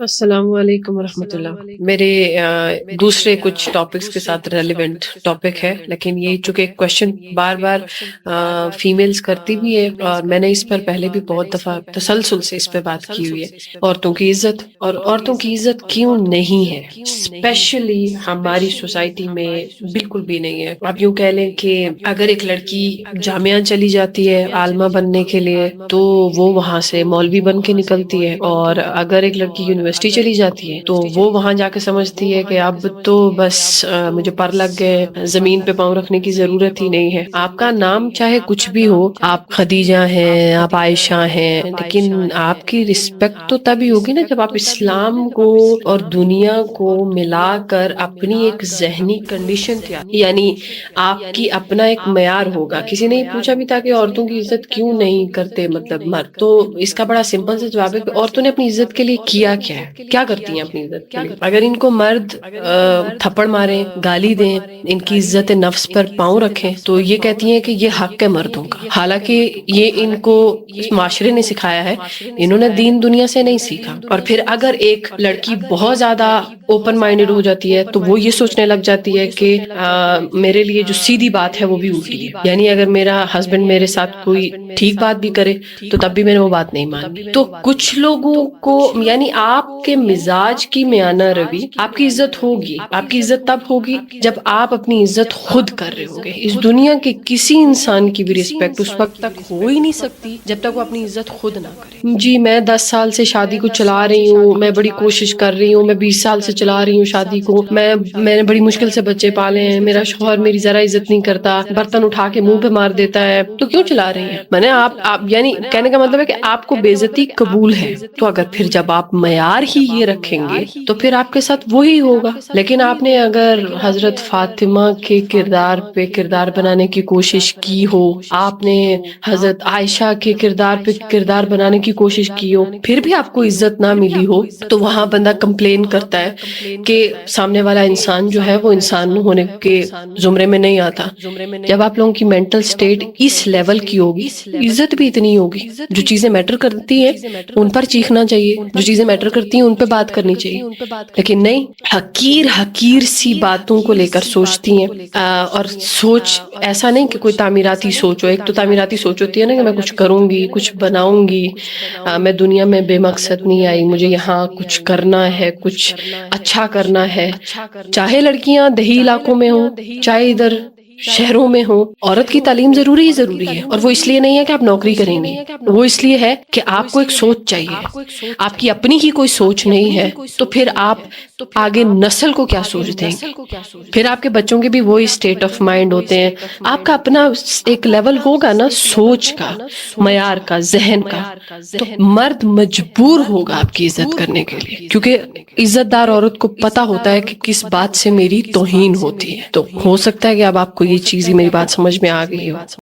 السلام علیکم ورحمۃ اللہ۔ میرے دوسرے کچھ ٹاپکس کے ساتھ ریلیونٹ ٹاپک ہے، لیکن یہ چونکہ کوشچن بار بار فیمیلز کرتی بھی ہے، اور میں نے اس پر پہلے بھی بہت دفعہ تسلسل سے اس پہ بات کی ہوئی ہے، عورتوں کی عزت اور عورتوں کی عزت کیوں نہیں ہے، اسپیشلی ہماری سوسائٹی میں بالکل بھی نہیں ہے۔ آپ یوں کہہ لیں کہ اگر ایک لڑکی جامعہ چلی جاتی ہے عالمہ بننے کے لیے تو وہ وہاں سے مولوی بن کے نکلتی ہے، اور اگر ایک لڑکی یونیورسٹی چلی جاتی ہے تو وہ وہاں جا کے سمجھتی ہے کہ اب تو بس مجھے پر لگ گئے، زمین پہ پاؤں رکھنے کی ضرورت ہی نہیں ہے۔ آپ کا نام چاہے کچھ بھی ہو، آپ خدیجہ ہیں، آپ عائشہ ہیں، لیکن آپ کی رسپیکٹ تو تبھی ہوگی نا جب آپ اسلام کو اور دنیا کو ملا کر اپنی ایک ذہنی کنڈیشن تیار، یعنی آپ کی اپنا ایک معیار ہوگا۔ کسی نے یہ پوچھا بھی تھا کہ عورتوں کی عزت کیوں نہیں کرتے مطلب مرد، تو اس کا بڑا سمپل سے جواب ہے کہ عورتوں نے اپنی عزت کے لیے کیا کیا ہے، کیا کرتی ہیں اپنی عزت کے لیے۔ اگر ان کو مرد تھپڑ ماریں، گالی دیں، ان کی عزت نفس پر پاؤں رکھیں تو یہ کہتی ہیں کہ یہ حق ہے مردوں کا، حالانکہ یہ ان کو معاشرے نے سکھایا ہے، انہوں نے دین دنیا سے نہیں سیکھا۔ اور پھر اگر ایک لڑکی بہت زیادہ اوپن مائنڈڈ ہو جاتی ہے تو وہ یہ سوچنے لگ جاتی ہے کہ میرے لیے جو سیدھی بات ہے وہ بھی الٹی ہے، یعنی اگر میرا ہسبینڈ میرے ساتھ کوئی ٹھیک بات بھی کرے تو تب بھی میں نے وہ بات نہیں ماننی۔ تو کچھ لوگوں کو یعنی آپ کے مزاج کی میانہ روی، آپ کی عزت ہوگی، آپ کی عزت تب ہوگی جب آپ اپنی عزت خود کر رہے ہوں گے۔ اس دنیا کے کسی انسان کی بھی رسپیکٹ اس وقت تک ہو ہی نہیں سکتی جب تک وہ اپنی عزت خود نہ کرے۔ جی میں 10 سال سے شادی کو چلا رہی ہوں، میں بڑی کوشش کر رہی ہوں، میں 20 سال سے چلا رہی ہوں شادی کو، میں نے بڑی مشکل سے بچے پالے ہیں، میرا شوہر میری ذرا عزت نہیں کرتا، برتن اٹھا کے منہ پہ مار دیتا ہے، تو کیوں چلا رہی ہیں؟ میں نے آپ یعنی کہنے کا مطلب ہے کہ آپ کو بے عزتی قبول ہے، تو اگر پھر جب آپ معیار ہی یہ رکھیں گے تو پھر آپ کے ساتھ وہی ہوگا۔ لیکن آپ نے اگر حضرت فاطمہ کے کردار پہ کردار بنانے کی کوشش کی ہو، آپ نے حضرت عائشہ کے کردار پہ کردار بنانے کی کوشش کی ہو، پھر بھی آپ کو عزت نہ ملی ہو، تو وہاں بندہ کمپلین کرتا ہے کہ سامنے والا انسان جو ہے وہ انسان ہونے کے زمرے میں نہیں آتا۔ جب آپ لوگوں کی مینٹل سٹیٹ اس لیول کی ہوگی، عزت بھی اتنی ہوگی۔ جو چیزیں میٹر کرتی ہیں ان پر چیخنا چاہیے، جو چیزیں میٹر کرتی ہیں ان پہ بات کرنی چاہیے، لیکن نہیں، حقیر سی باتوں کو لے کر سوچتی ہیں۔ اور سوچ ایسا نہیں کہ کوئی تعمیراتی سوچ ہو، ایک تو تعمیراتی سوچ ہوتی ہے نا کہ میں کچھ کروں گی، کچھ بناؤں گی، میں دنیا میں بے مقصد نہیں آئی، مجھے یہاں کچھ کرنا ہے، کچھ اچھا کرنا ہے۔ چاہے لڑکیاں دیہی علاقوں میں ہوں، چاہے ادھر شہروں میں ہوں، عورت کی تعلیم ضروری ہے، اور وہ اس لیے نہیں ہے کہ آپ نوکری کریں گے، وہ اس لیے ہے کہ آپ کو ایک سوچ چاہیے۔ آپ کی اپنی ہی کوئی سوچ نہیں ہے تو پھر آپ آگے نسل کو کیا سوچ دیں گے؟ پھر آپ کے بچوں کے بھی وہی اسٹیٹ آف مائنڈ ہوتے ہیں۔ آپ کا اپنا ایک لیول ہوگا نا سوچ کا، معیار کا، ذہن کا، تو مرد مجبور ہوگا آپ کی عزت کرنے کے لیے، کیونکہ عزت دار عورت کو پتا ہوتا ہے کہ کس بات سے میری توہین ہوتی ہے۔ تو ہو سکتا ہے کہ اب آپ کو یہ چیز ہی میری بات سمجھ میں آ گئی ہو۔